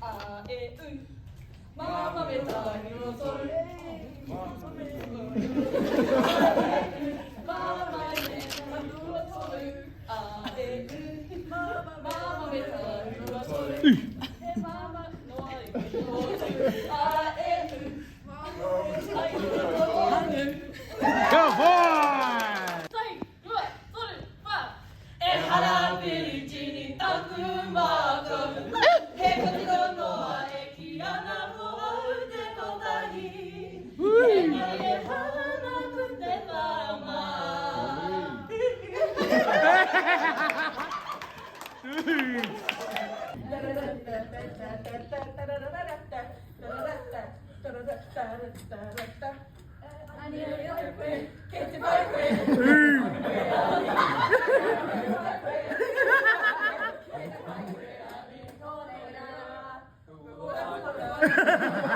あえうままべたにもそれままべたにもそれあえうままべたにもそれままのあいあえうGo boy! Harapiricini takumakum Hekutiko no ekiana mo aute kotani Enaye hana kunte mama Ha ha ha!